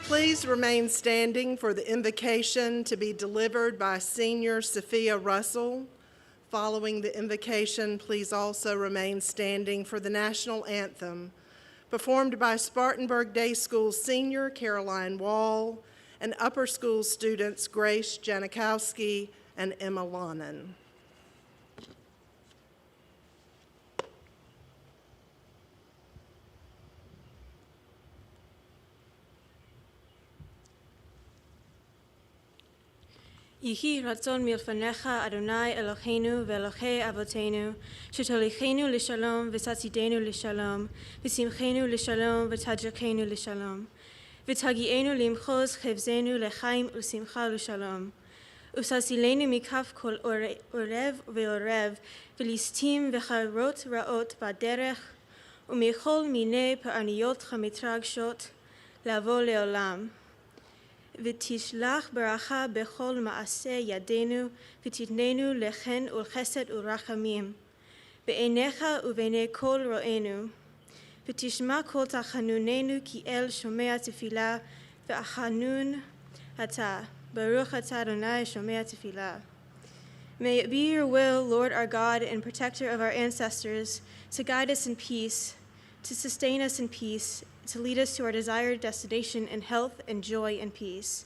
Please remain standing for the invocation to be delivered by Senior Sophia Russell. Following the invocation, please also remain standing for the National Anthem, performed by Spartanburg Day School Senior Caroline Wall and Upper School students Grace Janikowski and Emma Lonan. Yehi ratzon milfanecha Adonai Eloheinu ve'Elohei Avotenu, shetolichenu lishalom v'tzatzidenu lishalom, v'simchenu lishalom v'tadjakenu lishalom, v'tagienu limchoz chevzenu lechaim u'simcha lishalom, usasilenu mikaf kol orev ve'orev, v'listim v'charot ra'ot ba'derech, u'michol minei pa'aniyot chamitragshot, lavo le'olam. ותשלח ברכה בכל מעשה ידינו, ותתננו לחן ולחסד ולרחמים, בעיניך ובעיני כל רואינו, ותשמע כל תחנוננו כי אל שומע תפילה, ואחנון אתה, ברוך אתה אדוני שומע תפילה. May it be your will, Lord our God and protector of our ancestors, to guide us in peace, to sustain us in peace, to lead us to our desired destination in health and joy and peace,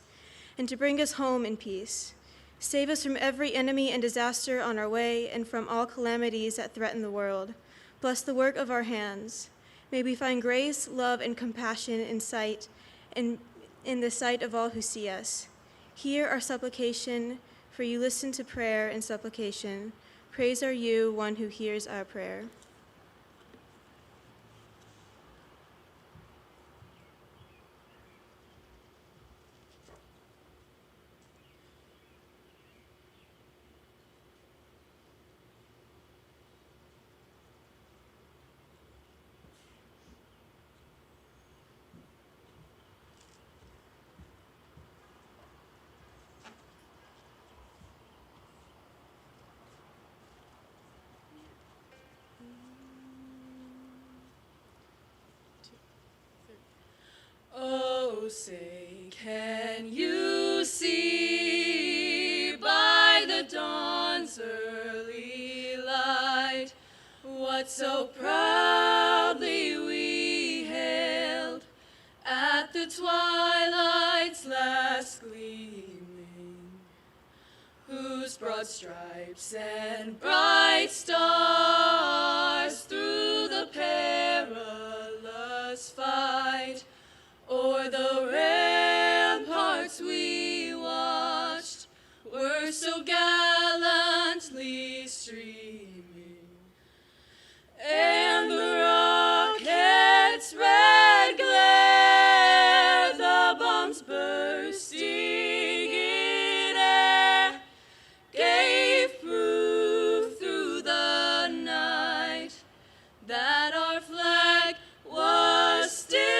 and to bring us home in peace. Save us from every enemy and disaster on our way and from all calamities that threaten the world. Bless the work of our hands. May we find grace, love, and compassion in the sight of all who see us. Hear our supplication, for you listen to prayer and supplication. Praise are you, one who hears our prayer. Oh, say, can you see by the dawn's early light what so proudly we hailed at the twilight's last gleaming, whose broad stripes and bright stars through the perilous fight o'er the ramparts we watched were so gallantly streaming, and the rocket's red glare, the bombs bursting in air, gave proof through the night that our flag was still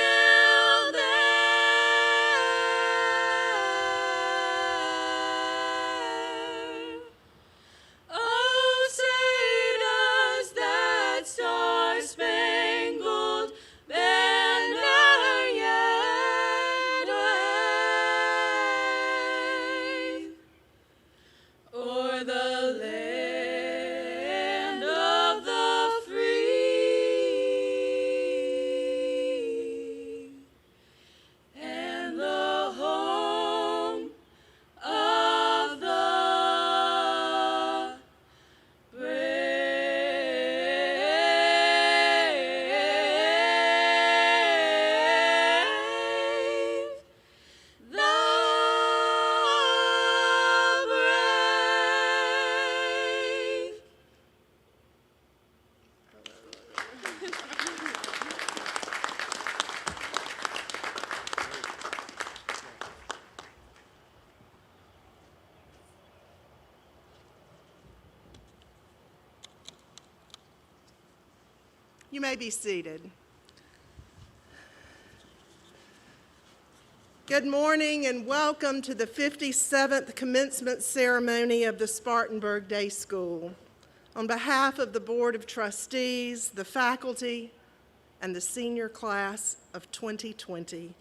You may be seated. Good morning and welcome to the 57th commencement ceremony of the Spartanburg Day School. On behalf of the Board of Trustees, the faculty, and the senior class of 2020,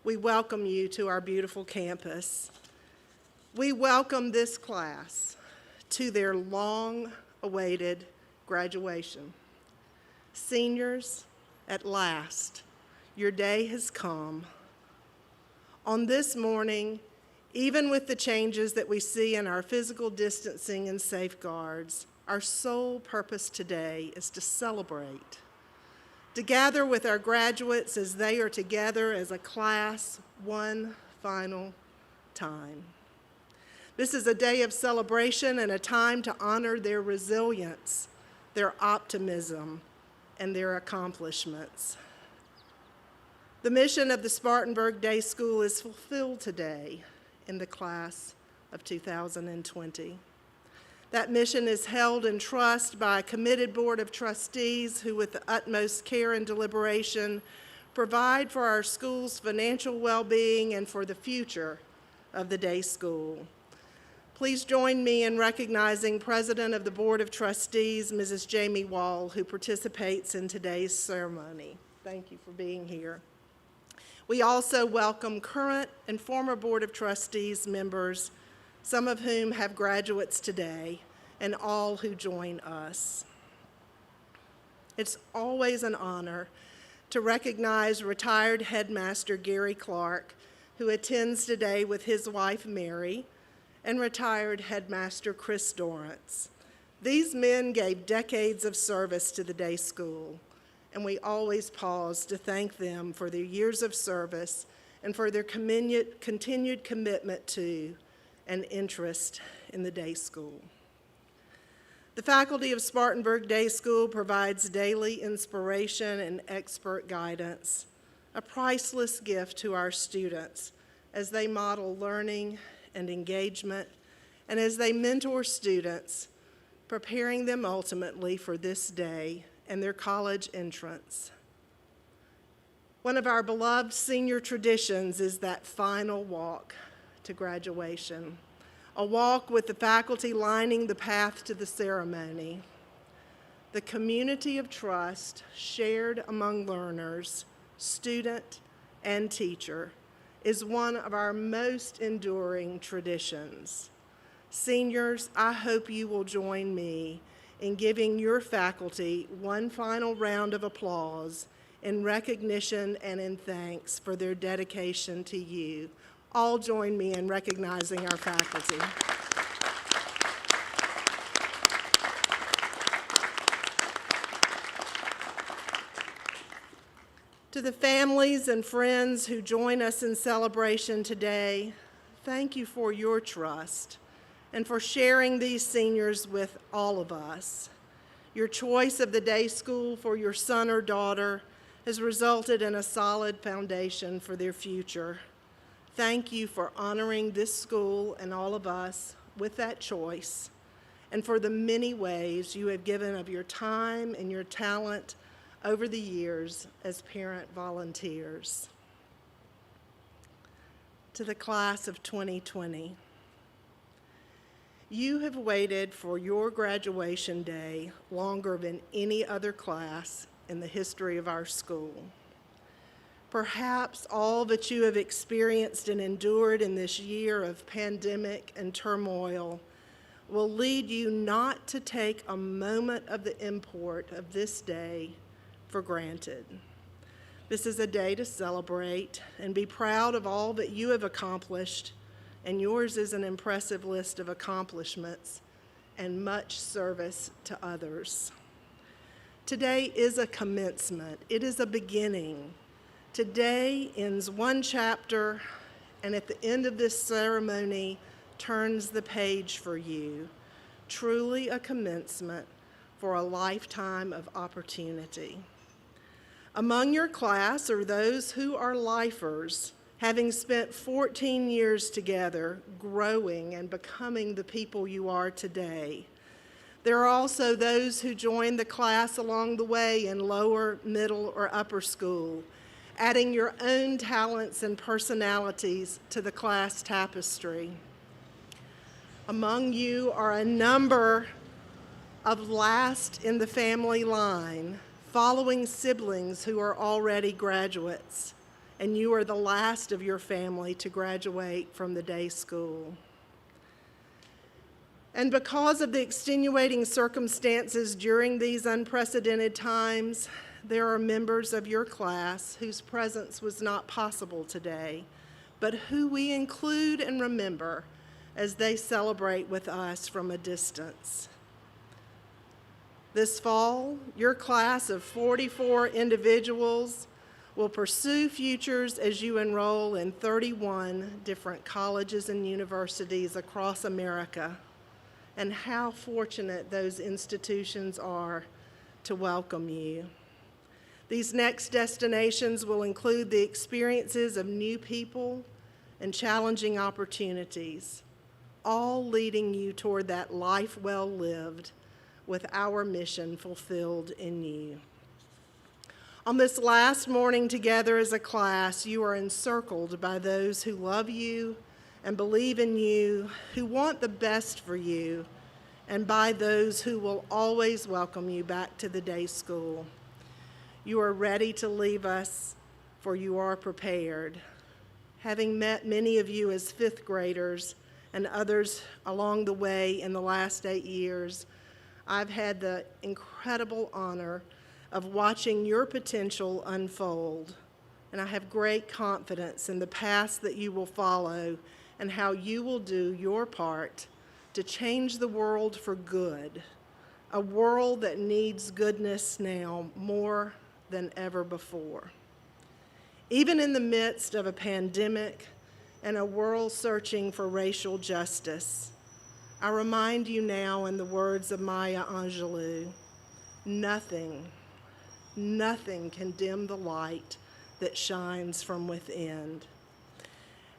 we welcome you to our beautiful campus. We welcome this class to their long-awaited graduation. Seniors, at last, your day has come. On this morning, even with the changes that we see in our physical distancing and safeguards, our sole purpose today is to celebrate, to gather with our graduates as they are together as a class one final time. This is a day of celebration and a time to honor their resilience, their optimism, and their accomplishments. The mission of the Spartanburg Day School is fulfilled today in the class of 2020. That mission is held in trust by a committed board of trustees who, with the utmost care and deliberation, provide for our school's financial well-being and for the future of the day school. Please join me in recognizing President of the Board of Trustees, Mrs. Jamie Wall, who participates in today's ceremony. Thank you for being here. We also welcome current and former Board of Trustees members, some of whom have graduates today, and all who join us. It's always an honor to recognize retired Headmaster Gary Clark, who attends today with his wife Mary, and retired Headmaster Chris Dorrance. These men gave decades of service to the day school, and we always pause to thank them for their years of service and for their continued commitment to and interest in the day school. The faculty of Spartanburg Day School provides daily inspiration and expert guidance, a priceless gift to our students as they model learning and engagement, and as they mentor students, preparing them ultimately for this day and their college entrance. One of our beloved senior traditions is that final walk to graduation, a walk with the faculty lining the path to the ceremony. The community of trust shared among learners, student, and teacher is one of our most enduring traditions. Seniors, I hope you will join me in giving your faculty one final round of applause in recognition and in thanks for their dedication to you. All join me in recognizing our faculty. To the families and friends who join us in celebration today, thank you for your trust and for sharing these seniors with all of us. Your choice of the day school for your son or daughter has resulted in a solid foundation for their future. Thank you for honoring this school and all of us with that choice, and for the many ways you have given of your time and your talent over the years as parent volunteers. To the class of 2020, you have waited for your graduation day longer than any other class in the history of our school. Perhaps all that you have experienced and endured in this year of pandemic and turmoil will lead you not to take a moment of the import of this day for granted. This is a day to celebrate and be proud of all that you have accomplished, and yours is an impressive list of accomplishments and much service to others. Today is a commencement. It is a beginning. Today ends one chapter, and at the end of this ceremony turns the page for you. Truly a commencement for a lifetime of opportunity. Among your class are those who are lifers, having spent 14 years together, growing and becoming the people you are today. There are also those who joined the class along the way in lower, middle, or upper school, adding your own talents and personalities to the class tapestry. Among you are a number of last in the family line, following siblings who are already graduates, and you are the last of your family to graduate from the day school. And because of the extenuating circumstances during these unprecedented times, there are members of your class whose presence was not possible today, but who we include and remember as they celebrate with us from a distance. This fall, your class of 44 individuals will pursue futures as you enroll in 31 different colleges and universities across America. And how fortunate those institutions are to welcome you. These next destinations will include the experiences of new people and challenging opportunities, all leading you toward that life well lived with our mission fulfilled in you. On this last morning together as a class, you are encircled by those who love you and believe in you, who want the best for you, and by those who will always welcome you back to the day school. You are ready to leave us, for you are prepared. Having met many of you as fifth graders and others along the way in the last 8 years, I've had the incredible honor of watching your potential unfold, and I have great confidence in the path that you will follow and how you will do your part to change the world for good, a world that needs goodness now more than ever before. Even in the midst of a pandemic and a world searching for racial justice, I remind you now in the words of Maya Angelou, nothing can dim the light that shines from within.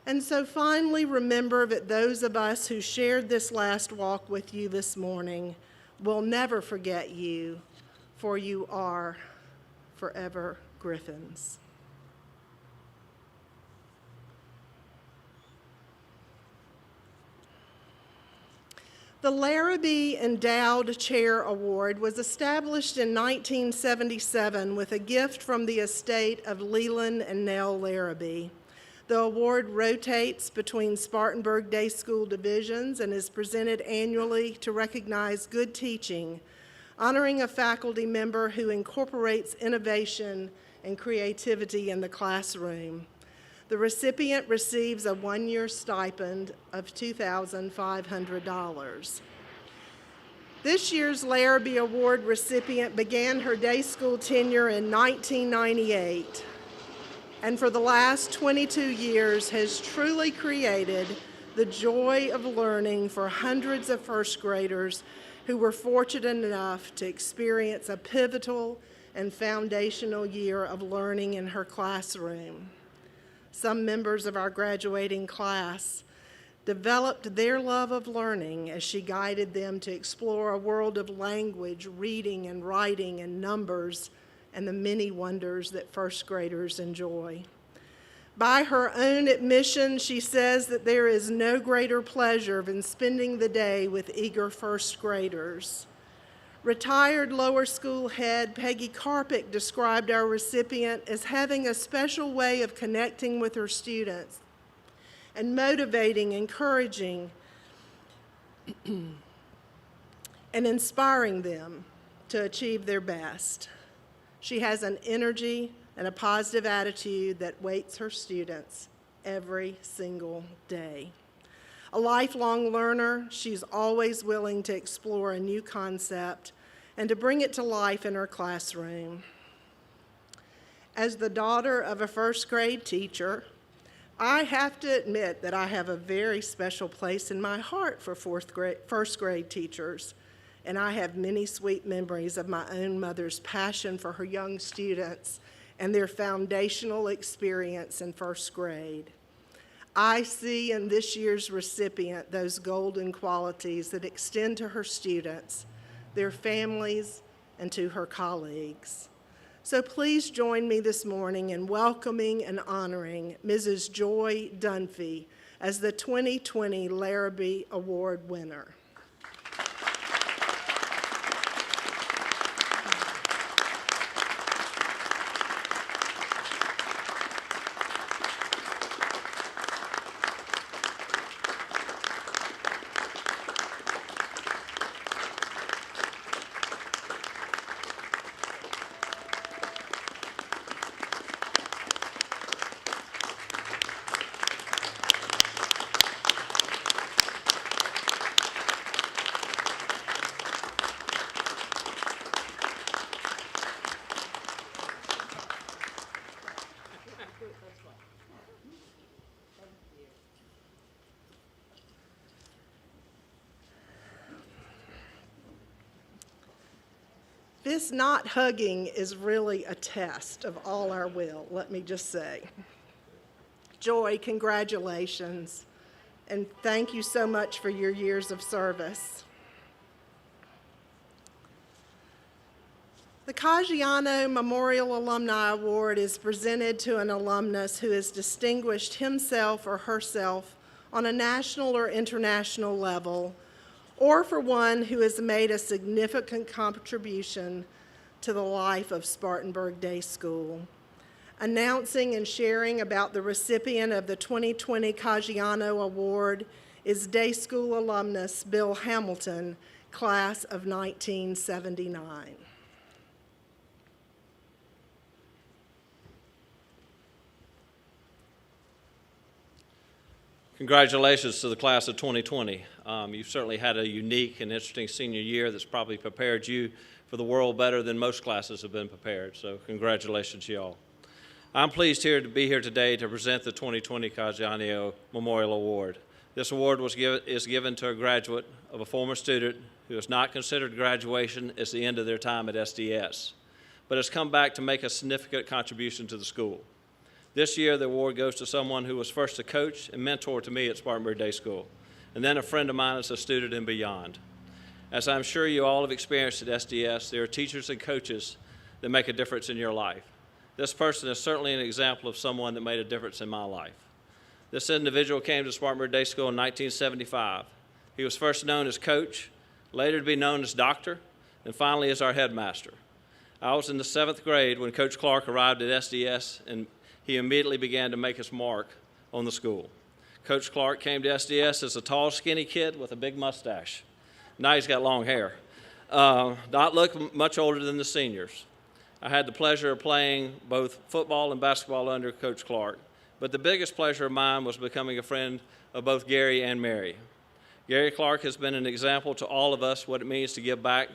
And so finally, remember that those of us who shared this last walk with you this morning will never forget you, for you are forever Griffins. The Larabee Endowed Chair Award was established in 1977 with a gift from the estate of Leland and Nell Larabee. The award rotates between Spartanburg Day School divisions and is presented annually to recognize good teaching, honoring a faculty member who incorporates innovation and creativity in the classroom. The recipient receives a one-year stipend of $2,500. This year's Larabee Award recipient began her day school tenure in 1998, and for the last 22 years has truly created the joy of learning for hundreds of first graders who were fortunate enough to experience a pivotal and foundational year of learning in her classroom. Some members of our graduating class developed their love of learning as she guided them to explore a world of language, reading and writing and numbers, and the many wonders that first graders enjoy. By her own admission, she says that there is no greater pleasure than spending the day with eager first graders. Retired lower school head Peggy Karpick described our recipient as having a special way of connecting with her students and motivating, encouraging, and inspiring them to achieve their best. She has an energy and a positive attitude that waits her students every single day. A lifelong learner, she's always willing to explore a new concept and to bring it to life in her classroom. As the daughter of a first grade teacher, I have to admit that I have a very special place in my heart for first grade teachers, and I have many sweet memories of my own mother's passion for her young students and their foundational experience in first grade. I see in this year's recipient those golden qualities that extend to her students, their families, and to her colleagues. So please join me this morning in welcoming and honoring Mrs. Joy Dunphy as the 2020 Larabee Award winner. This not hugging is really a test of all our will, let me just say. Joy, congratulations, and thank you so much for your years of service. The Caggiano Memorial Alumni Award is presented to an alumnus who has distinguished himself or herself on a national or international level, or for one who has made a significant contribution to the life of Spartanburg Day School. Announcing and sharing about the recipient of the 2020 Caggiano Award is Day School alumnus Bill Hamilton, class of 1979. Congratulations to the class of 2020. You've certainly had a unique and interesting senior year that's probably prepared you for the world better than most classes have been prepared, so congratulations, y'all. I'm pleased to be here today to present the 2020 Caggiano Memorial Award. This award is given to a graduate of a former student who has not considered graduation as the end of their time at SDS, but has come back to make a significant contribution to the school. This year, the award goes to someone who was first a coach and mentor to me at Spartanburg Day School, and then a friend of mine as a student and beyond. As I'm sure you all have experienced at SDS, there are teachers and coaches that make a difference in your life. This person is certainly an example of someone that made a difference in my life. This individual came to Spartanburg Day School in 1975. He was first known as coach, later to be known as doctor, and finally as our headmaster. I was in the 7th grade when Coach Clark arrived at SDS, and he immediately began to make his mark on the school. Coach Clark came to SDS as a tall, skinny kid with a big mustache. Now he's got long hair. Not look much older than the seniors. I had the pleasure of playing both football and basketball under Coach Clark, but the biggest pleasure of mine was becoming a friend of both Gary and Mary. Gary Clark has been an example to all of us what it means to give back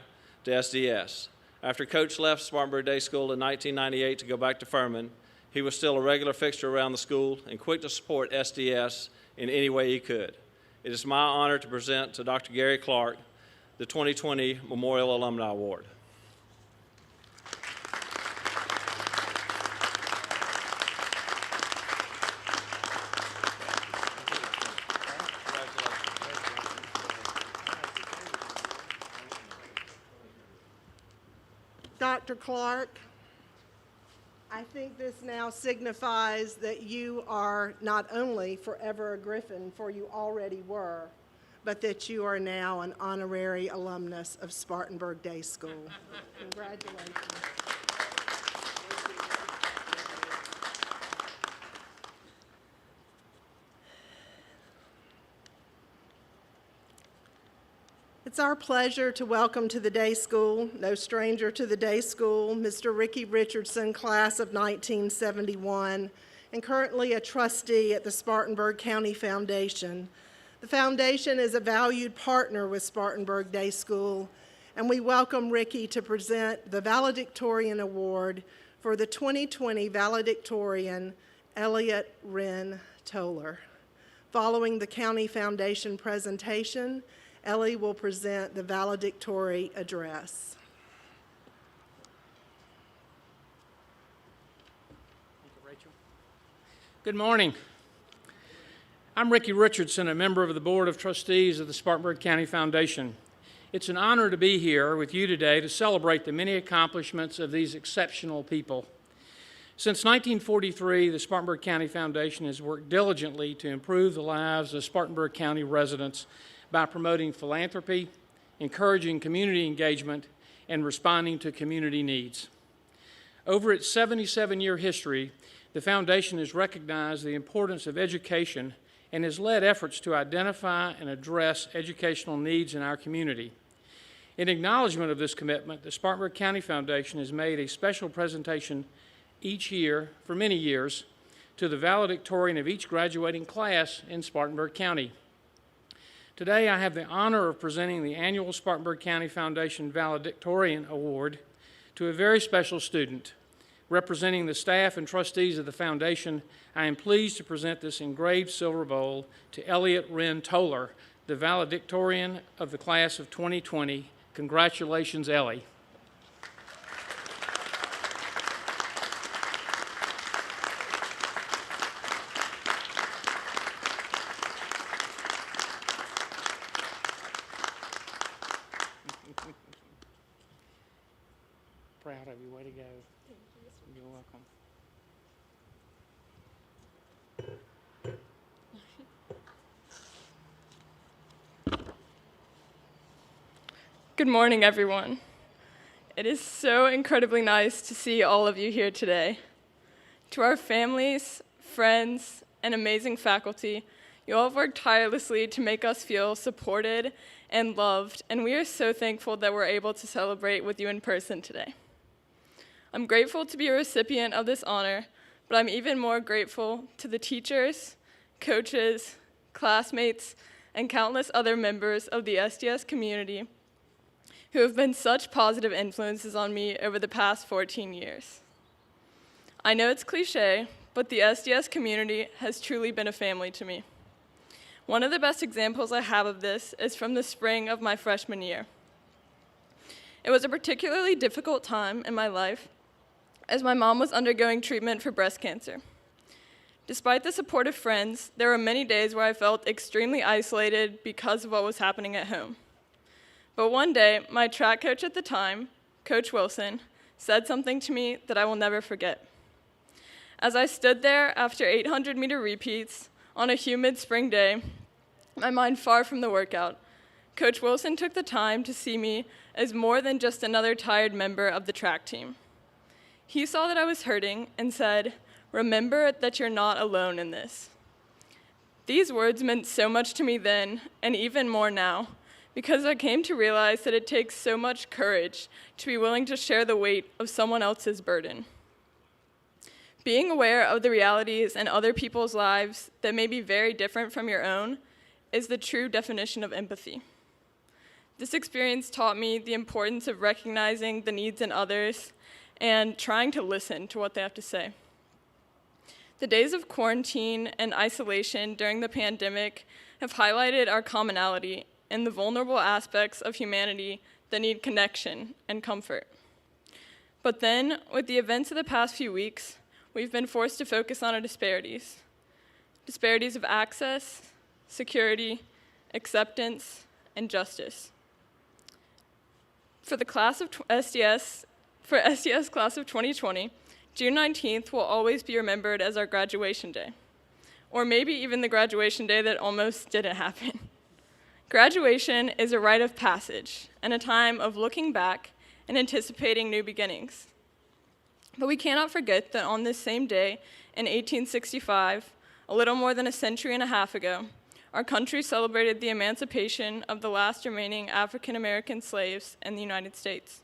to SDS. After Coach left Spartanburg Day School in 1998 to go back to Furman, he was still a regular fixture around the school and quick to support SDS in any way he could. It is my honor to present to Dr. Gary Clark the 2020 Memorial Alumni Award. Dr. Clark, I think this now signifies that you are not only forever a Griffin, for you already were, but that you are now an honorary alumnus of Spartanburg Day School. Congratulations. It's our pleasure to welcome to the day school, no stranger to the day school, Mr. Ricky Richardson, class of 1971, and currently a trustee at the Spartanburg County Foundation. The foundation is a valued partner with Spartanburg Day School, and we welcome Ricky to present the Valedictorian Award for the 2020 Valedictorian Elliot Wren Toller. Following the County Foundation presentation, Ellie will present the Valedictory Address. Thank you, Rachel. Good morning. I'm Ricky Richardson, a member of the Board of Trustees of the Spartanburg County Foundation. It's an honor to be here with you today to celebrate the many accomplishments of these exceptional people. Since 1943, the Spartanburg County Foundation has worked diligently to improve the lives of Spartanburg County residents by promoting philanthropy, encouraging community engagement, and responding to community needs. Over its 77-year history, the Foundation has recognized the importance of education and has led efforts to identify and address educational needs in our community. In acknowledgement of this commitment, the Spartanburg County Foundation has made a special presentation each year for many years to the valedictorian of each graduating class in Spartanburg County. Today, I have the honor of presenting the annual Spartanburg County Foundation Valedictorian Award to a very special student. Representing the staff and trustees of the foundation, I am pleased to present this engraved silver bowl to Elliot Wren Toller, the valedictorian of the class of 2020. Congratulations, Ellie. you. Way to go. You're welcome. Good morning, everyone. It is so incredibly nice to see all of you here today. To our families, friends, and amazing faculty, you all have worked tirelessly to make us feel supported and loved, and we are so thankful that we're able to celebrate with you in person today. I'm grateful to be a recipient of this honor, but I'm even more grateful to the teachers, coaches, classmates, and countless other members of the SDS community who have been such positive influences on me over the past 14 years. I know it's cliche, but the SDS community has truly been a family to me. One of the best examples I have of this is from the spring of my freshman year. It was a particularly difficult time in my life as my mom was undergoing treatment for breast cancer. Despite the support of friends, there were many days where I felt extremely isolated because of what was happening at home. But one day, my track coach at the time, Coach Wilson, said something to me that I will never forget. As I stood there after 800-meter repeats on a humid spring day, my mind far from the workout, Coach Wilson took the time to see me as more than just another tired member of the track team. He saw that I was hurting and said, "Remember that you're not alone in this." These words meant so much to me then, and even more now, because I came to realize that it takes so much courage to be willing to share the weight of someone else's burden. Being aware of the realities in other people's lives that may be very different from your own is the true definition of empathy. This experience taught me the importance of recognizing the needs in others and trying to listen to what they have to say. The days of quarantine and isolation during the pandemic have highlighted our commonality and the vulnerable aspects of humanity that need connection and comfort. But then, with the events of the past few weeks, we've been forced to focus on our disparities. Disparities of access, security, acceptance, and justice. For the class of SDS class of 2020, June 19th will always be remembered as our graduation day, or maybe even the graduation day that almost didn't happen. Graduation is a rite of passage and a time of looking back and anticipating new beginnings. But we cannot forget that on this same day in 1865, a little more than a century and a half ago, our country celebrated the emancipation of the last remaining African American slaves in the United States.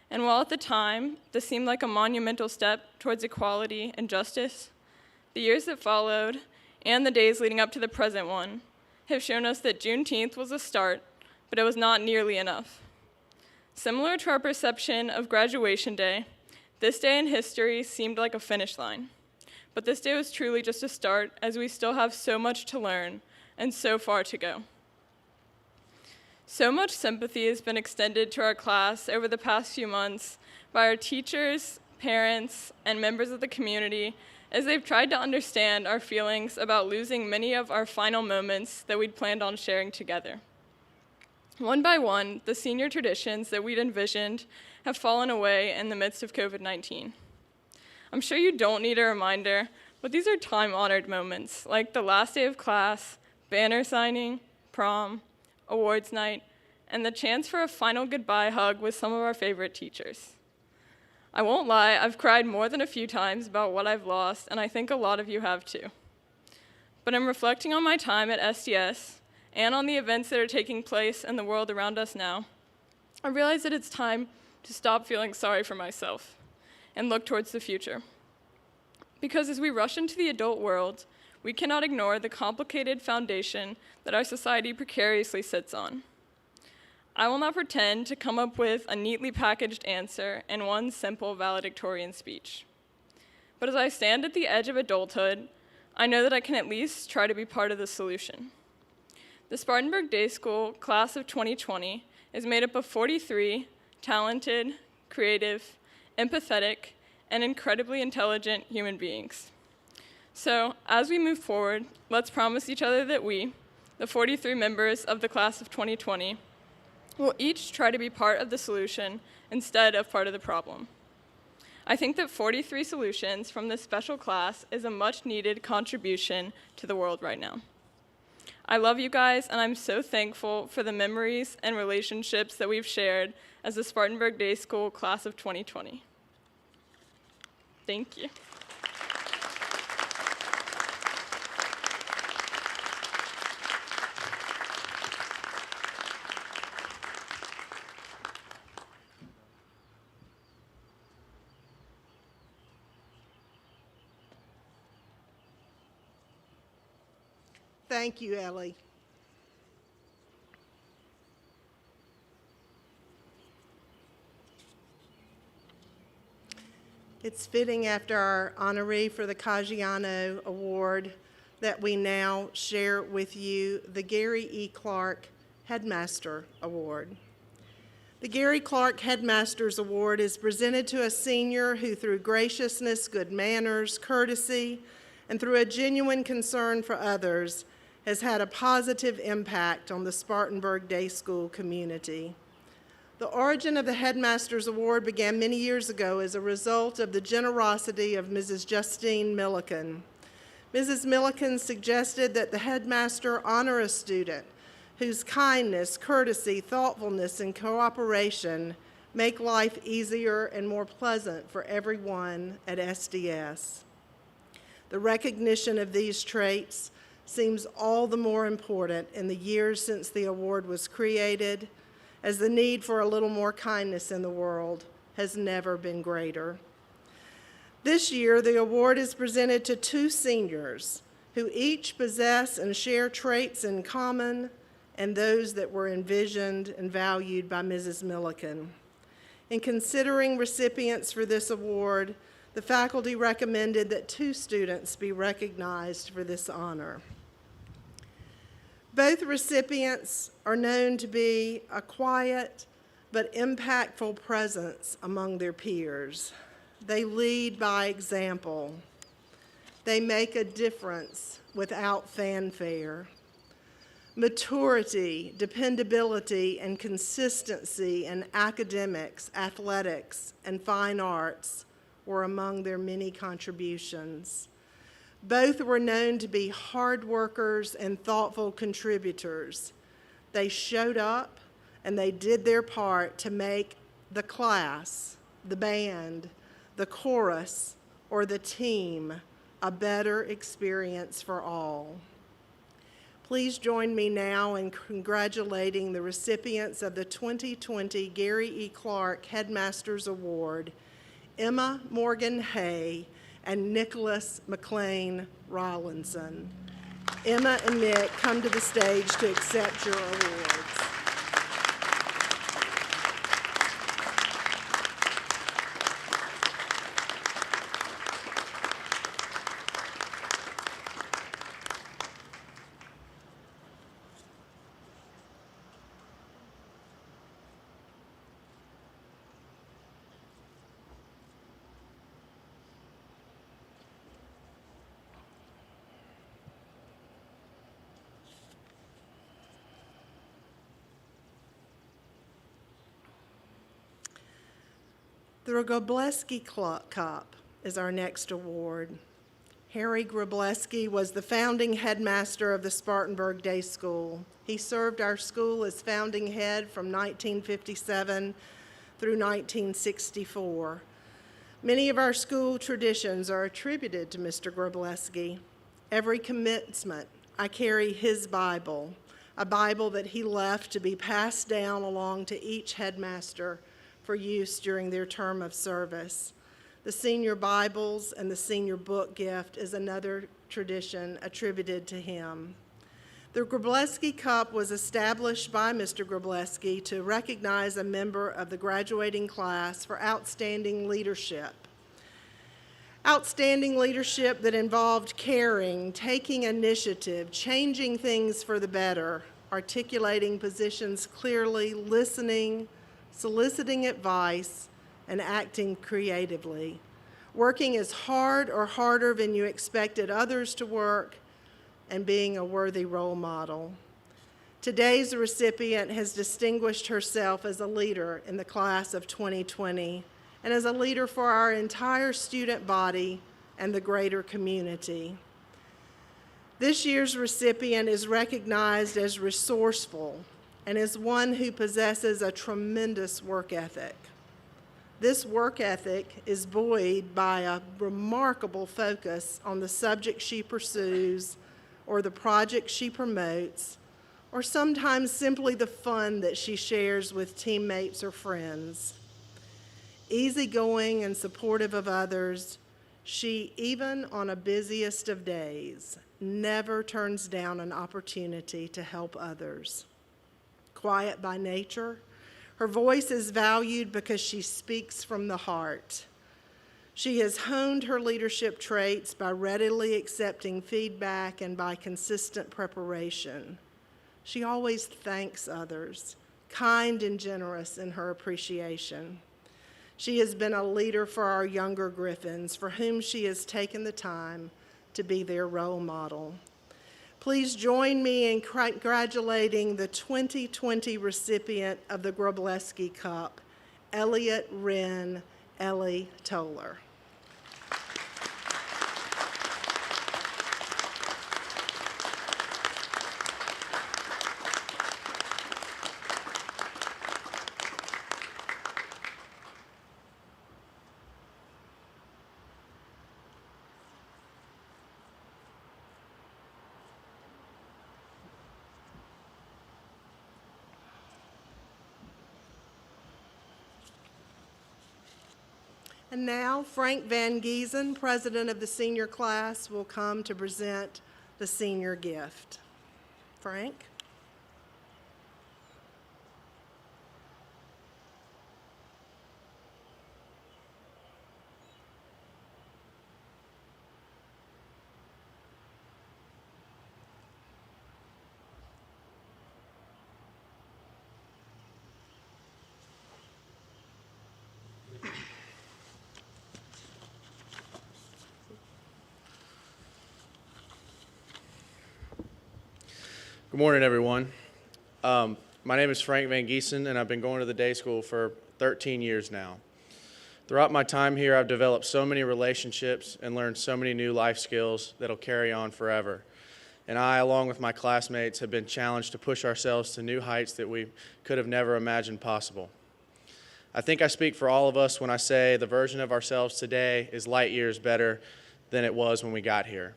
And while at the time this seemed like a monumental step towards equality and justice, the years that followed and the days leading up to the present one have shown us that Juneteenth was a start, but it was not nearly enough. Similar to our perception of graduation day, this day in history seemed like a finish line. But this day was truly just a start, as we still have so much to learn and so far to go. So much sympathy has been extended to our class over the past few months by our teachers, parents, and members of the community as they've tried to understand our feelings about losing many of our final moments that we'd planned on sharing together. One by one, the senior traditions that we'd envisioned have fallen away in the midst of COVID-19. I'm sure you don't need a reminder, but these are time-honored moments, like the last day of class, banner signing, prom, awards night, and the chance for a final goodbye hug with some of our favorite teachers. I won't lie, I've cried more than a few times about what I've lost, and I think a lot of you have too. But in reflecting on my time at SDS and on the events that are taking place in the world around us now, I realize that it's time to stop feeling sorry for myself and look towards the future. Because as we rush into the adult world, we cannot ignore the complicated foundation that our society precariously sits on. I will not pretend to come up with a neatly packaged answer in one simple valedictorian speech. But as I stand at the edge of adulthood, I know that I can at least try to be part of the solution. The Spartanburg Day School class of 2020 is made up of 43 talented, creative, empathetic, and incredibly intelligent human beings. So, as we move forward, let's promise each other that we, the 43 members of the class of 2020, will each try to be part of the solution instead of part of the problem. I think that 43 solutions from this special class is a much-needed contribution to the world right now. I love you guys, and I'm so thankful for the memories and relationships that we've shared as the Spartanburg Day School Class of 2020. Thank you. Thank you, Ellie. It's fitting after our honoree for the Caggiano Award that we now share with you the Gary E. Clark Headmaster Award. The Gary Clark Headmaster's Award is presented to a senior who, through graciousness, good manners, courtesy, and through a genuine concern for others, has had a positive impact on the Spartanburg Day School community. The origin of the Headmaster's Award began many years ago as a result of the generosity of Mrs. Justine Milliken. Mrs. Milliken suggested that the headmaster honor a student whose kindness, courtesy, thoughtfulness, and cooperation make life easier and more pleasant for everyone at SDS. The recognition of these traits seems all the more important in the years since the award was created, as the need for a little more kindness in the world has never been greater. This year, the award is presented to two seniors who each possess and share traits in common and those that were envisioned and valued by Mrs. Milliken. In considering recipients for this award, the faculty recommended that two students be recognized for this honor. Both recipients are known to be a quiet but impactful presence among their peers. They lead by example. They make a difference without fanfare. Maturity, dependability, and consistency in academics, athletics, and fine arts were among their many contributions. Both were known to be hard workers and thoughtful contributors. They showed up and they did their part to make the class, the band, the chorus, or the team a better experience for all. Please join me now in congratulating the recipients of the 2020 Gary E. Clark Headmaster's Award, Emma Morgan Hay and Nicholas McLean Rollinson. Emma and Nick, come to the stage to accept your awards. The Grableski Cup is our next award. Harry Grableski was the founding headmaster of the Spartanburg Day School. He served our school as founding head from 1957 through 1964. Many of our school traditions are attributed to Mr. Grableski. Every commencement, I carry his Bible, a Bible that he left to be passed down along to each headmaster for use during their term of service. The senior Bibles and the senior book gift is another tradition attributed to him. The Grableski Cup was established by Mr. Grableski to recognize a member of the graduating class for outstanding leadership. Outstanding leadership that involved caring, taking initiative, changing things for the better, articulating positions clearly, listening, soliciting advice, and acting creatively, working as hard or harder than you expected others to work, and being a worthy role model. Today's recipient has distinguished herself as a leader in the class of 2020 and as a leader for our entire student body and the greater community. This year's recipient is recognized as resourceful and is one who possesses a tremendous work ethic. This work ethic is buoyed by a remarkable focus on the subject she pursues or the project she promotes, or sometimes simply the fun that she shares with teammates or friends. Easygoing and supportive of others, she, even on a busiest of days, never turns down an opportunity to help others. Quiet by nature, her voice is valued because she speaks from the heart. She has honed her leadership traits by readily accepting feedback and by consistent preparation. She always thanks others, kind and generous in her appreciation. She has been a leader for our younger Griffins, for whom she has taken the time to be their role model. Please join me in congratulating the 2020 recipient of the Grobleski Cup, Elliot Wren Ellie Toller. And now, Frank Van Giessen, president of the senior class, will come to present the senior gift. Frank? Good morning, everyone. My name is Frank Van Giessen, and I've been going to the day school for 13 years now. Throughout my time here, I've developed so many relationships and learned so many new life skills that'll carry on forever. And I, along with my classmates, have been challenged to push ourselves to new heights that we could have never imagined possible. I think I speak for all of us when I say the version of ourselves today is light years better than it was when we got here.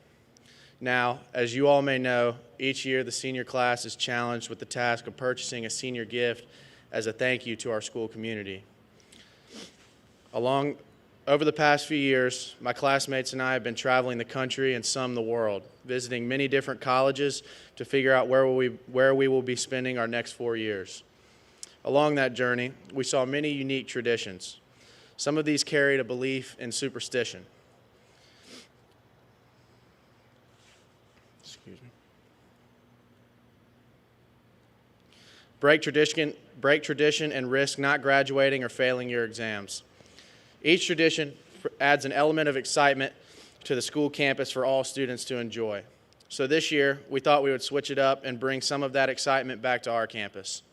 Now, as you all may know, each year the senior class is challenged with the task of purchasing a senior gift as a thank you to our school community. Over the past few years, my classmates and I have been traveling the country and some the world, visiting many different colleges to figure out where we will be spending our next 4 years. Along that journey, we saw many unique traditions. Some of these carried a belief in superstition. Break tradition and risk not graduating or failing your exams. Each tradition adds an element of excitement to the school campus for all students to enjoy. So this year, we thought we would switch it up and bring some of that excitement back to our campus.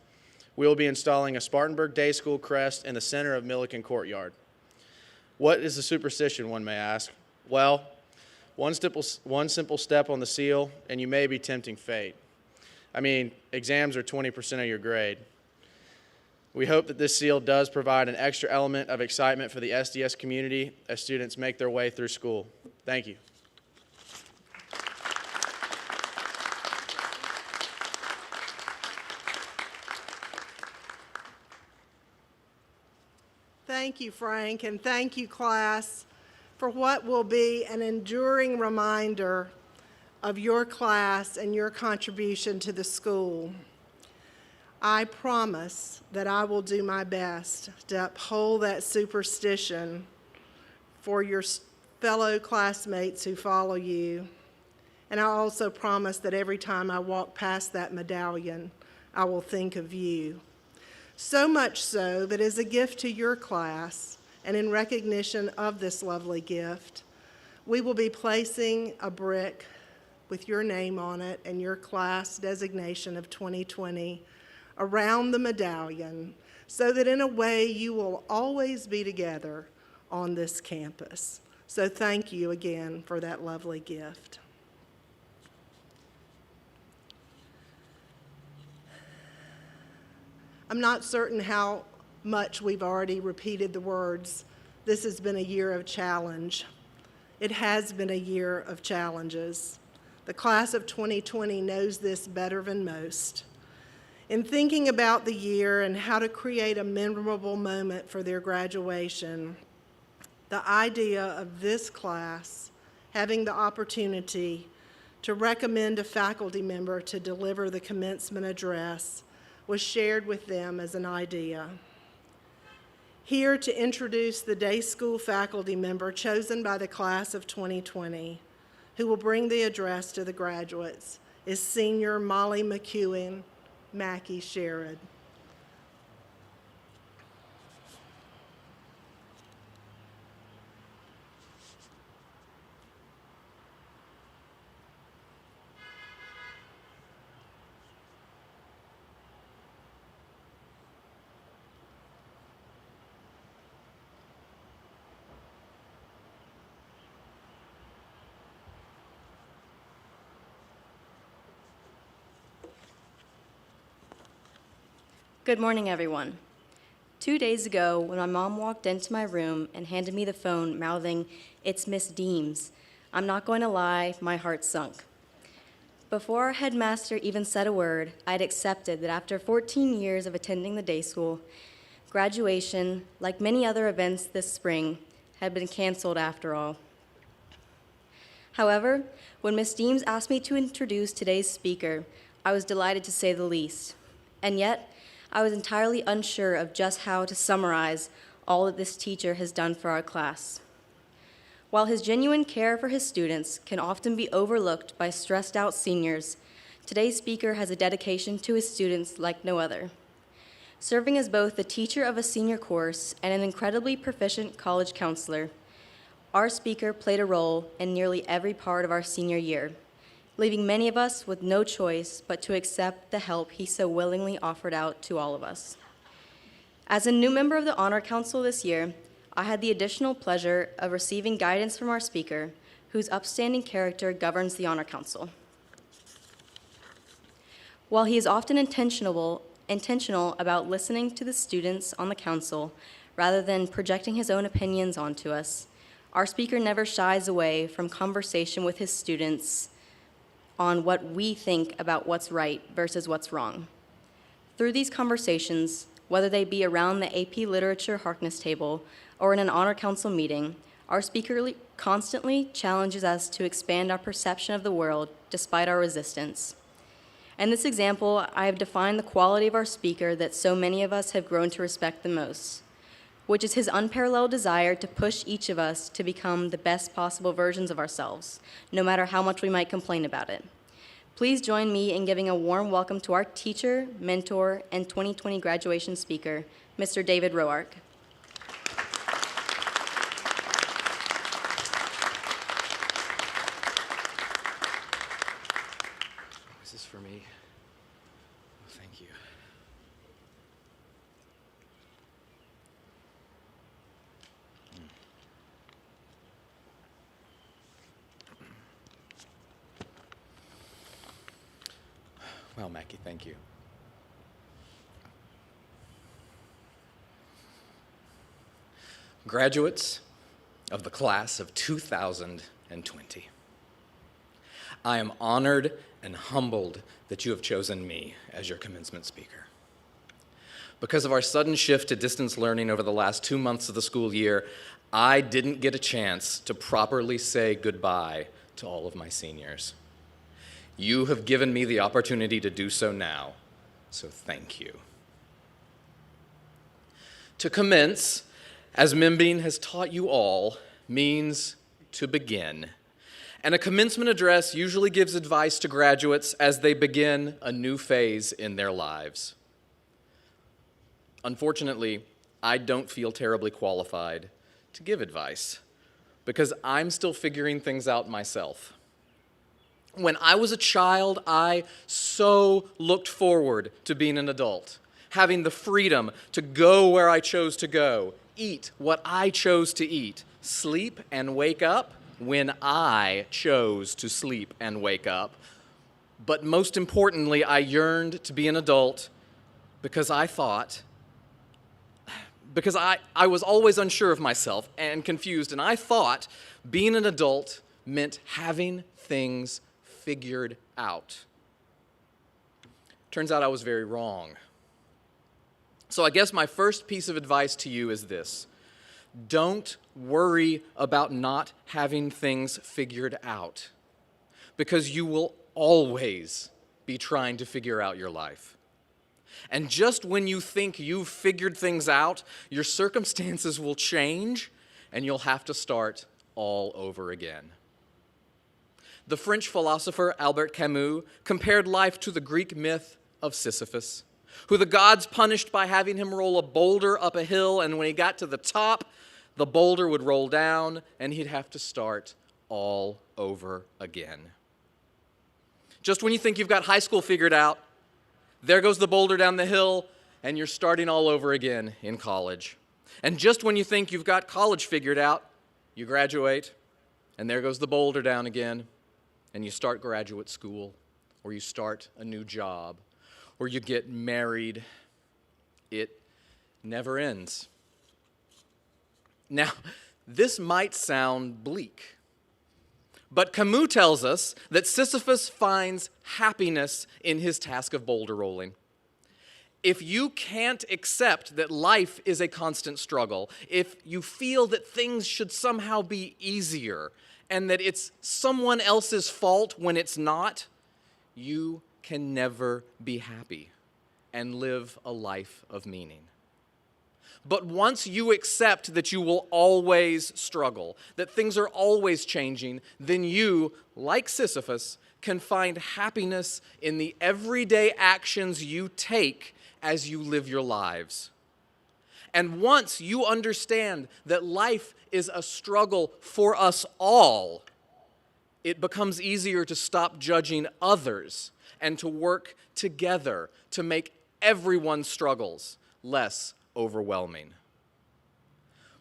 We will be installing a Spartanburg Day School crest in the center of Milliken Courtyard. What is the superstition, one may ask? Well, one simple step on the seal, and you may be tempting fate. I mean, exams are 20% of your grade. We hope that this seal does provide an extra element of excitement for the SDS community as students make their way through school. Thank you. Thank you, Frank, and thank you, class, for what will be an enduring reminder of your class and your contribution to the school. I promise that I will do my best to uphold that superstition for your fellow classmates who follow you. And I also promise that every time I walk past that medallion, I will think of you. So much so that as a gift to your class and in recognition of this lovely gift, we will be placing a brick with your name on it and your class designation of 2020 around the medallion so that in a way you will always be together on this campus. So thank you again for that lovely gift. I'm not certain how much we've already repeated the words, "This has been a year of challenge." It has been a year of challenges. The class of 2020 knows this better than most. In thinking about the year and how to create a memorable moment for their graduation, the idea of this class having the opportunity to recommend a faculty member to deliver the commencement address was shared with them as an idea. Here to introduce the day school faculty member chosen by the class of 2020, who will bring the address to the graduates, is Senior Molly McEwen Mackey Sherrod. Good morning, everyone. 2 days ago, when my mom walked into my room and handed me the phone, mouthing, "It's Miss Deems," I'm not going to lie, my heart sunk. Before our headmaster even said a word, I had accepted that after 14 years of attending the day school, graduation, like many other events this spring, had been canceled after all. However, when Miss Deems asked me to introduce today's speaker, I was delighted to say the least. And yet, I was entirely unsure of just how to summarize all that this teacher has done for our class. While his genuine care for his students can often be overlooked by stressed-out seniors, today's speaker has a dedication to his students like no other. Serving as both the teacher of a senior course and an incredibly proficient college counselor, our speaker played a role in nearly every part of our senior year, leaving many of us with no choice but to accept the help he so willingly offered out to all of us. As a new member of the Honor Council this year, I had the additional pleasure of receiving guidance from our speaker, whose upstanding character governs the Honor Council. While he is often intentional about listening to the students on the council rather than projecting his own opinions onto us, our speaker never shies away from conversation with his students on what we think about what's right versus what's wrong. Through these conversations, whether they be around the AP Literature Harkness table or in an Honor Council meeting, our speaker constantly challenges us to expand our perception of the world despite our resistance. In this example, I have defined the quality of our speaker that so many of us have grown to respect the most, which is his unparalleled desire to push each of us to become the best possible versions of ourselves, no matter how much we might complain about it. Please join me in giving a warm welcome to our teacher, mentor, and 2020 graduation speaker, Mr. David Roark. Is this for me? Oh, thank you. Well, Mackie, thank you. Graduates of the class of 2020, I am honored and humbled that you have chosen me as your commencement speaker. Because of our sudden shift to distance learning over the last 2 months of the school year, I didn't get a chance to properly say goodbye to all of my seniors. You have given me the opportunity to do so now, so thank you. To commence, as Membine has taught you all, means to begin. And a commencement address usually gives advice to graduates as they begin a new phase in their lives. Unfortunately, I don't feel terribly qualified to give advice because I'm still figuring things out myself. When I was a child, I so looked forward to being an adult. having the freedom to go where I chose to go, eat what I chose to eat, sleep and wake up when I chose to sleep and wake up. But most importantly, I yearned to be an adult because I was always unsure of myself and confused, and I thought being an adult meant having things figured out. Turns out I was very wrong. So I guess my first piece of advice to you is this: don't worry about not having things figured out, because you will always be trying to figure out your life. And just when you think you've figured things out, your circumstances will change and you'll have to start all over again. The French philosopher Albert Camus compared life to the Greek myth of Sisyphus, who the gods punished by having him roll a boulder up a hill, and when he got to the top, the boulder would roll down and he'd have to start all over again. Just when you think you've got high school figured out, there goes the boulder down the hill, and you're starting all over again in college. And just when you think you've got college figured out, you graduate, and there goes the boulder down again, and you start graduate school, or you start a new job, or you get married. It never ends. Now, this might sound bleak, but Camus tells us that Sisyphus finds happiness in his task of boulder rolling. If you can't accept that life is a constant struggle, if you feel that things should somehow be easier and that it's someone else's fault when it's not, you can never be happy and live a life of meaning. But once you accept that you will always struggle, that things are always changing, then you, like Sisyphus, can find happiness in the everyday actions you take as you live your lives. And once you understand that life is a struggle for us all, it becomes easier to stop judging others and to work together to make everyone's struggles less overwhelming.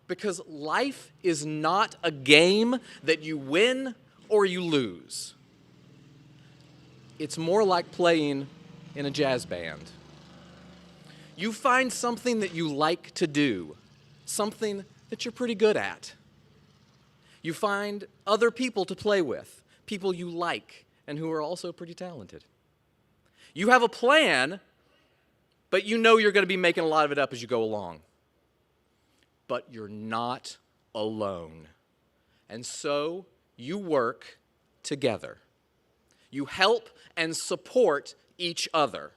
Because life is not a game that you win or you lose. It's more like playing in a jazz band. You find something that you like to do, something that you're pretty good at. You find other people to play with, people you like and who are also pretty talented. You have a plan, but you know you're going to be making a lot of it up as you go along. But you're not alone. And so you work together. You help and support each other.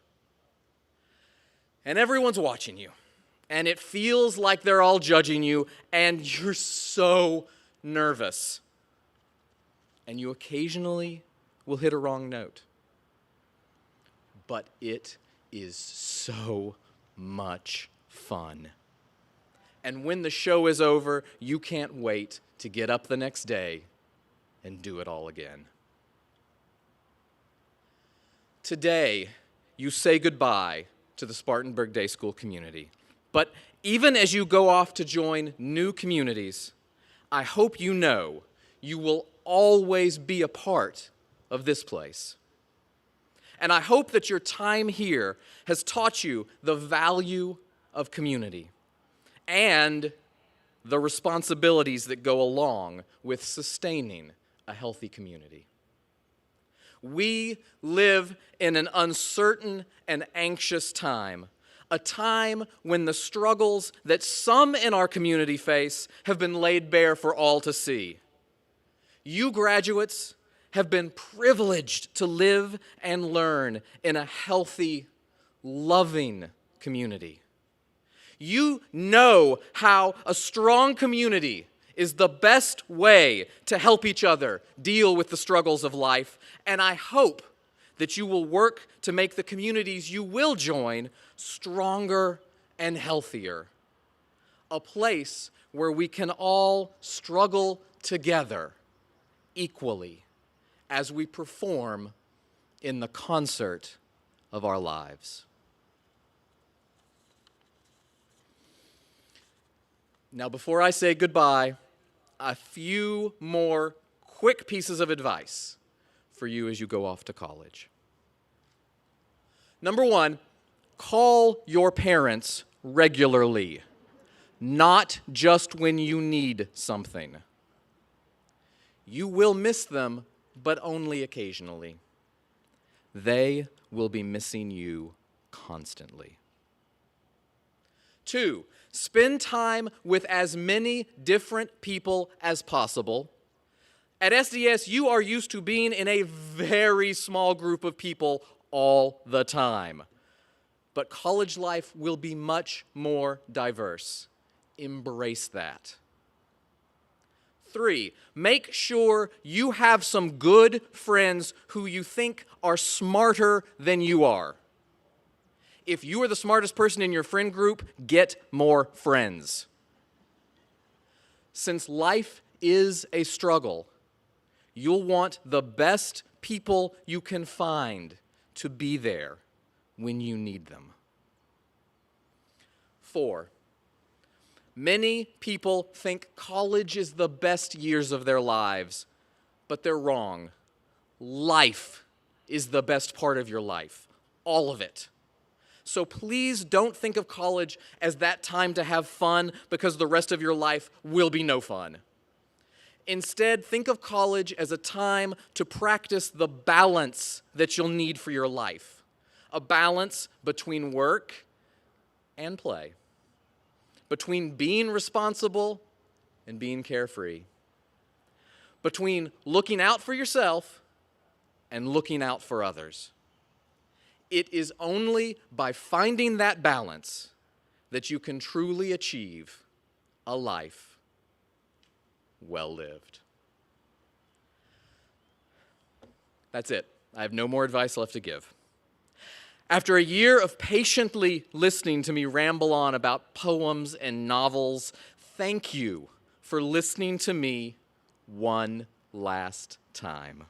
And everyone's watching you. And it feels like they're all judging you, and you're so nervous. And you occasionally will hit a wrong note. But it is so much fun. And when the show is over, you can't wait to get up the next day and do it all again. Today, you say goodbye to the Spartanburg Day School community. But even as you go off to join new communities, I hope you know you will always be a part of this place. And I hope that your time here has taught you the value of community and the responsibilities that go along with sustaining a healthy community. We live in an uncertain and anxious time, a time when the struggles that some in our community face have been laid bare for all to see. You graduates have been privileged to live and learn in a healthy, loving community. You know how a strong community is the best way to help each other deal with the struggles of life, and I hope that you will work to make the communities you will join stronger and healthier. A place where we can all struggle together equally as we perform in the concert of our lives. Now, before I say goodbye, a few more quick pieces of advice for you as you go off to college. Number one, call your parents regularly, not just when you need something. You will miss them, but only occasionally. They will be missing you constantly. 2, spend time with as many different people as possible. At SDS, you are used to being in a very small group of people all the time. But college life will be much more diverse. Embrace that. 3, make sure you have some good friends who you think are smarter than you are. If you are the smartest person in your friend group, get more friends. Since life is a struggle, you'll want the best people you can find to be there when you need them. 4, many people think college is the best years of their lives, but they're wrong. Life is the best part of your life, all of it. So please don't think of college as that time to have fun because the rest of your life will be no fun. Instead, think of college as a time to practice the balance that you'll need for your life. A balance between work and play, between being responsible and being carefree, between looking out for yourself and looking out for others. It is only by finding that balance that you can truly achieve a life well lived. That's it. I have no more advice left to give. After a year of patiently listening to me ramble on about poems and novels, thank you for listening to me one last time.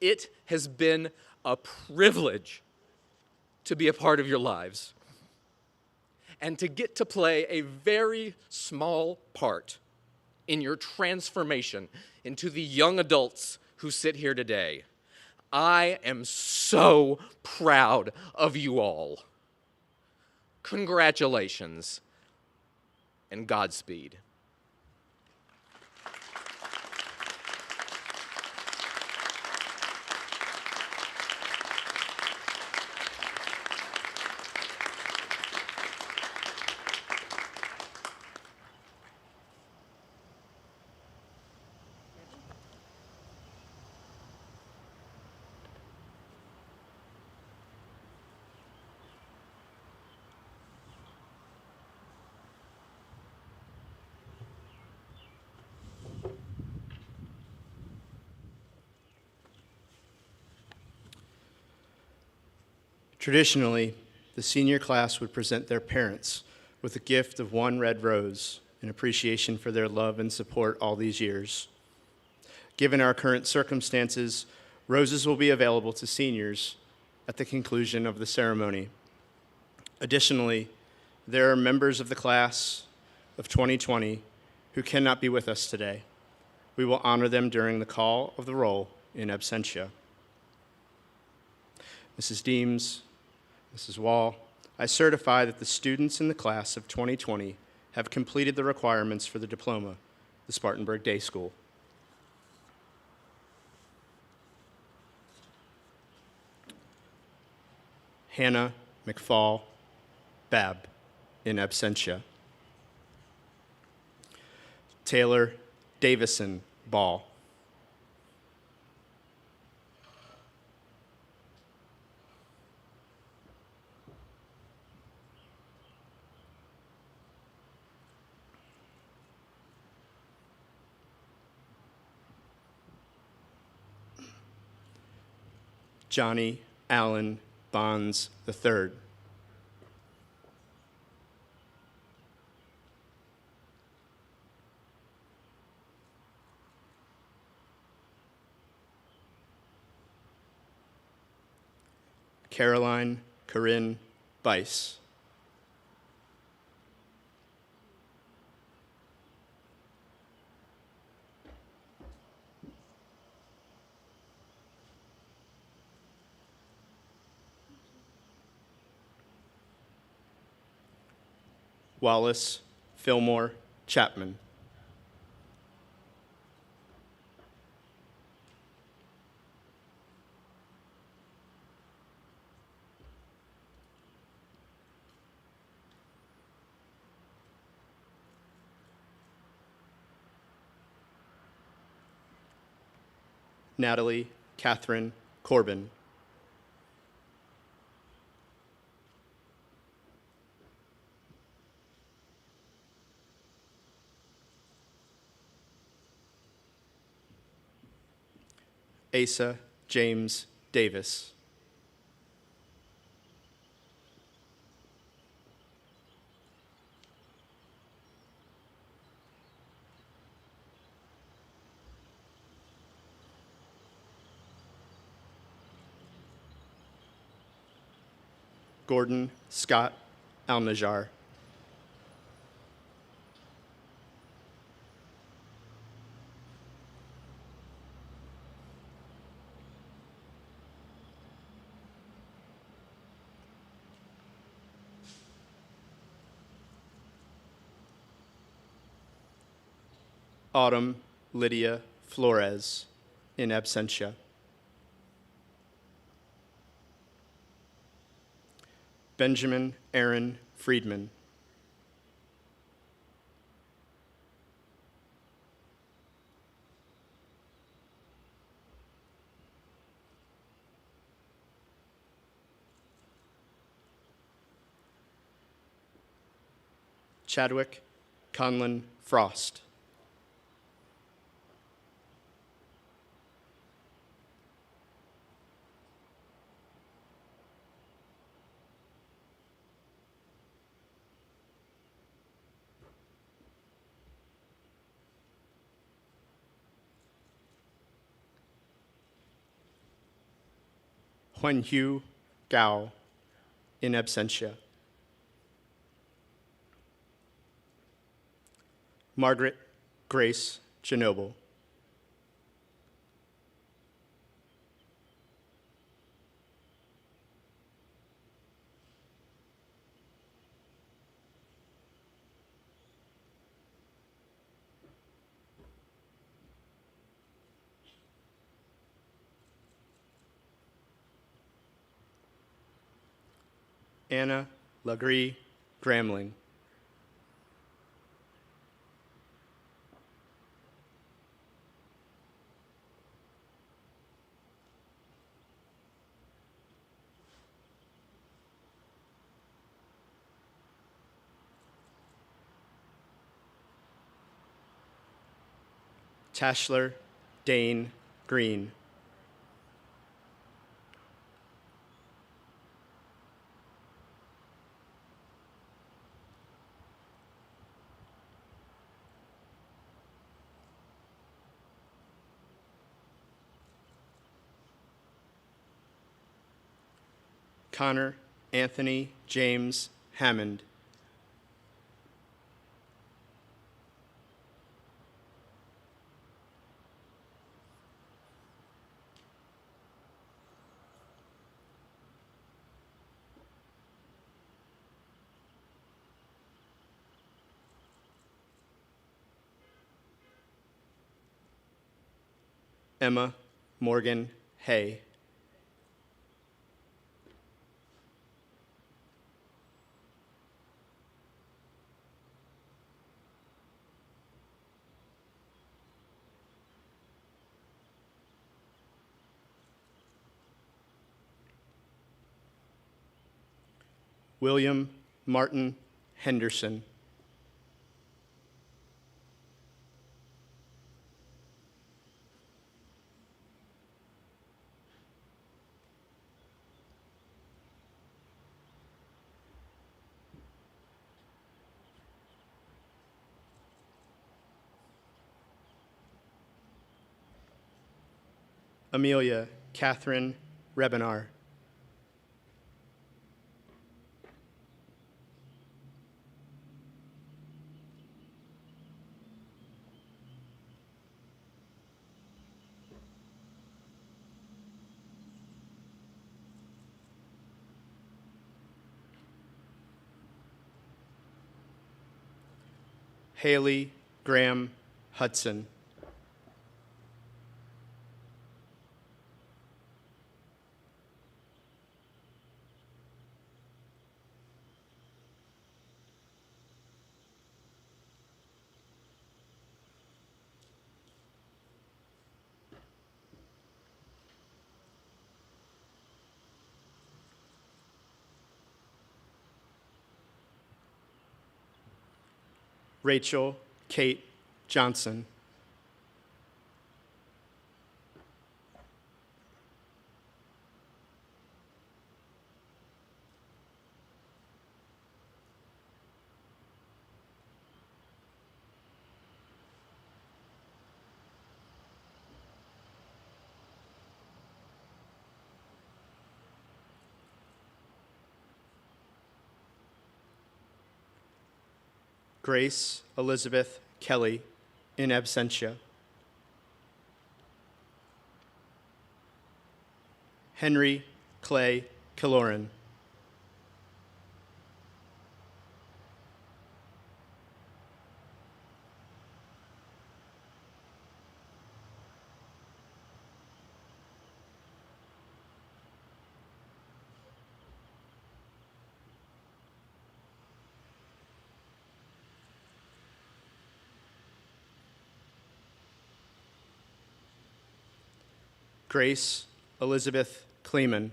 It has been a privilege to be a part of your lives and to get to play a very small part in your transformation into the young adults who sit here today. I am so proud of you all. Congratulations and Godspeed. Traditionally, the senior class would present their parents with a gift of one red rose in appreciation for their love and support all these years. Given our current circumstances, roses will be available to seniors at the conclusion of the ceremony. Additionally, there are members of the class of 2020 who cannot be with us today. We will honor them during the call of the roll in absentia. Mrs. Deems, Mrs. Wall, I certify that the students in the class of 2020 have completed the requirements for the diploma, the Spartanburg Day School. Hannah McFall Babb, in absentia. Taylor Davison Ball. Johnny Allen Bonds III. Caroline Corinne Bice. Wallace Fillmore Chapman. Natalie Catherine Corbin. Asa James Davis. Gordon Scott Alnajar. Autumn Lydia Flores, in absentia. Benjamin Aaron Friedman. Chadwick Conlon Frost. Huanyu Gao, in absentia. Margaret Grace Genoble. Anna Lagree Gramling. Tashler Dane Green. Connor Anthony James Hammond. Emma Morgan Hay. William Martin Henderson. Amelia Catherine Rebinar. Haley Graham Hudson. Rachel Kate Johnson. Grace Elizabeth Kelly, in absentia. Henry Clay Killoran. Grace Elizabeth Kleeman.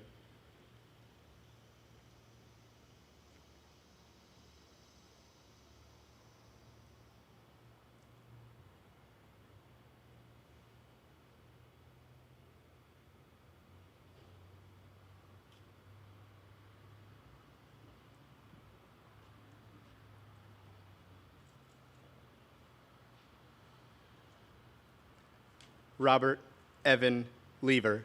Robert Evan Lever.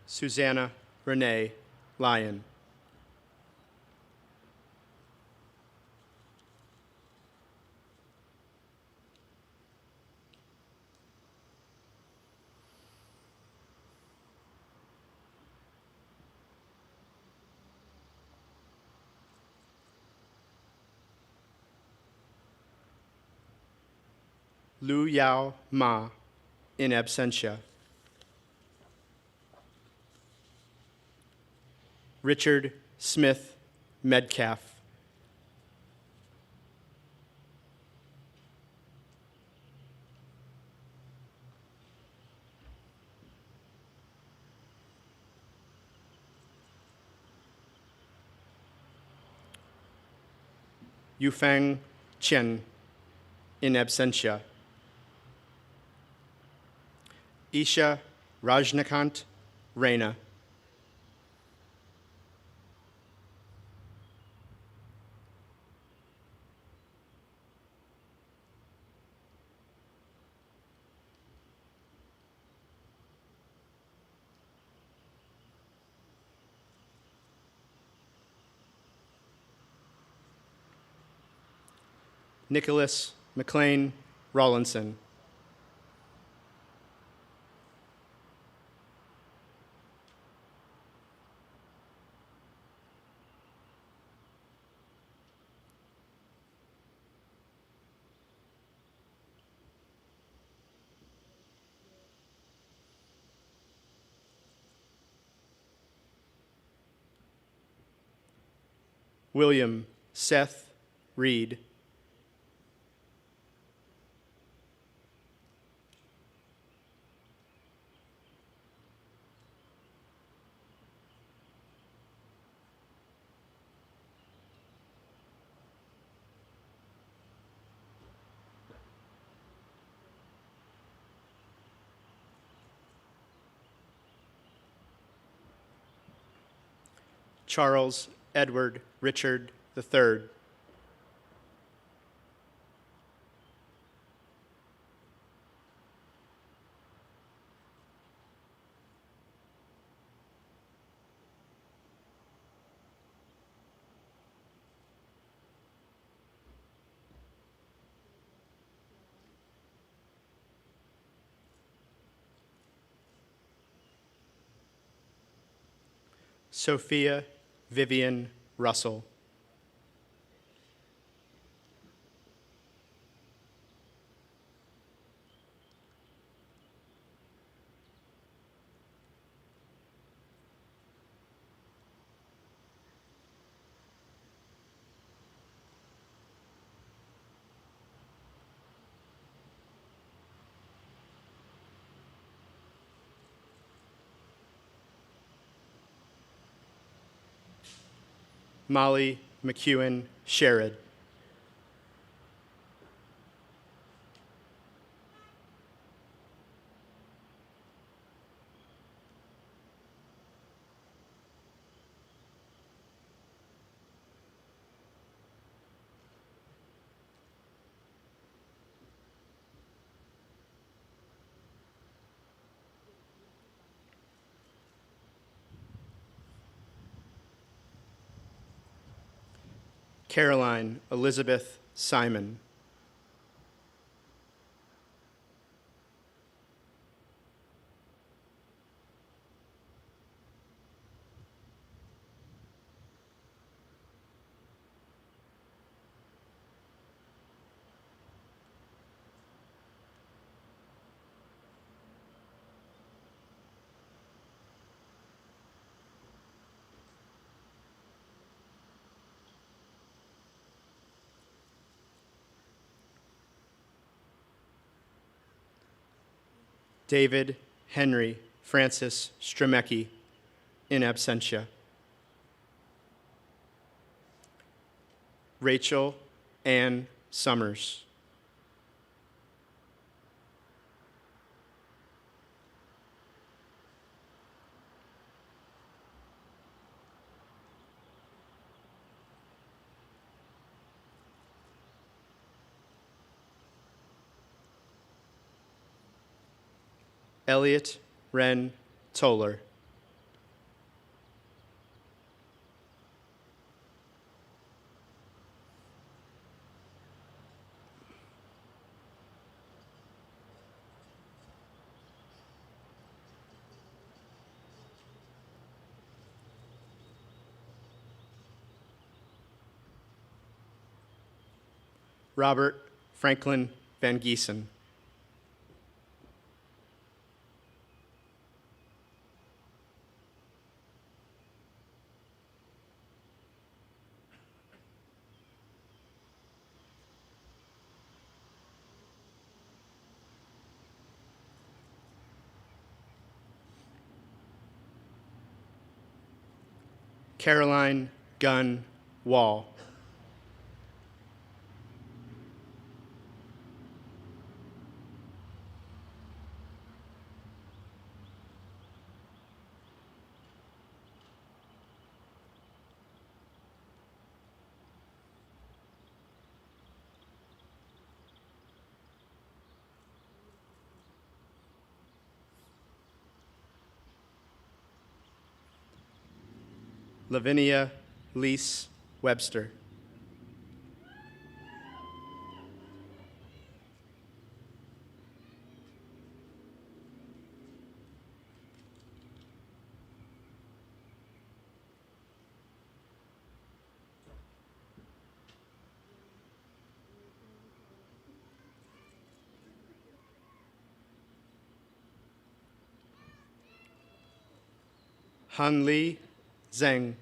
Susanna Renee Lyon. Lu Yao Ma, in absentia. Richard Smith Medcalf. Yufeng Chen, in absentia. Isha Rajnikant Reina. Nicholas McLean Rawlinson. William Seth Reed. Charles Edward Richard III. Sophia Vivian Russell. Molly McEwen Sherrod. Caroline Elizabeth Simon. David Henry Francis Stremecki, in absentia. Rachel Ann Summers. Elliot Wren Toller. Robert Franklin Van Giessen. Caroline Gunn Wall. Lavinia Lise Webster. Hanli Zheng.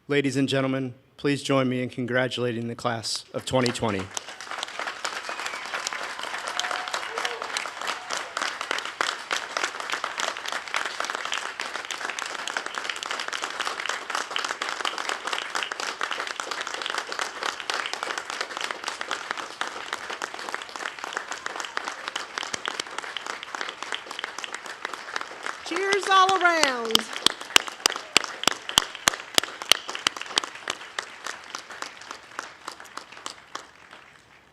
Ladies and gentlemen, please join me in congratulating the class of 2020. all around.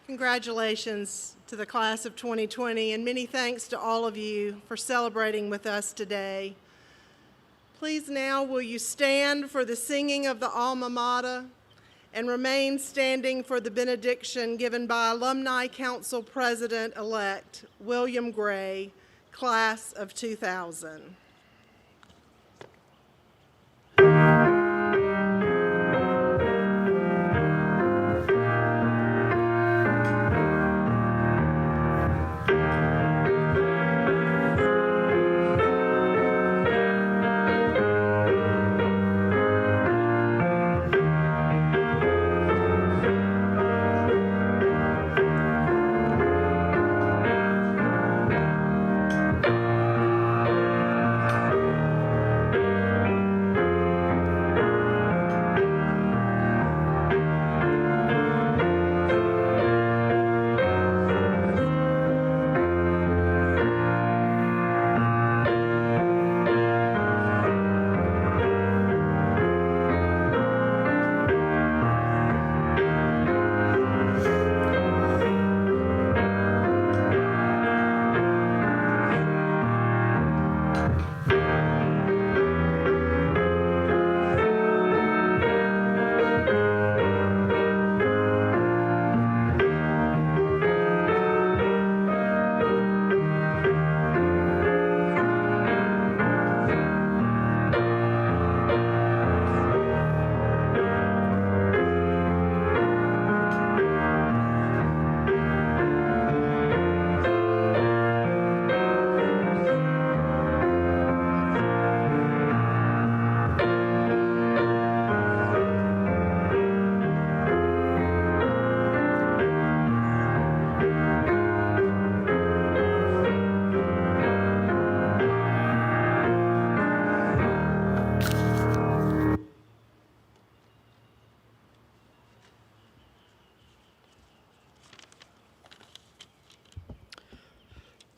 Congratulations to the class of 2020, and many thanks to all of you for celebrating with us today. Please now will you stand for the singing of the Alma Mater and remain standing for the benediction given by Alumni Council President-elect William Gray, class of 2000.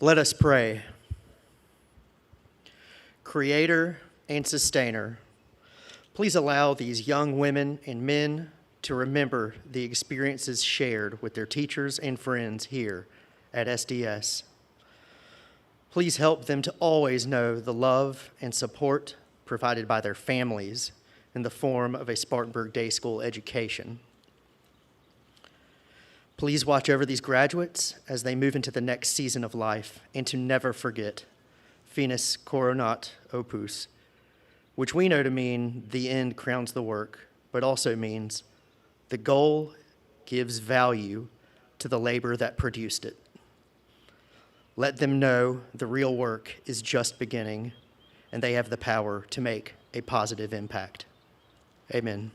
Let us pray. Creator and Sustainer, please allow these young women and men to remember the experiences shared with their teachers and friends here at SDS. Please help them to always know the love and support provided by their families in the form of a Spartanburg Day School education. Please watch over these graduates as they move into the next season of life, and to never forget Finis coronat opus, which we know to mean the end crowns the work, but also means the goal gives value to the labor that produced it. Let them know the real work is just beginning, and they have the power to make a positive impact. Amen.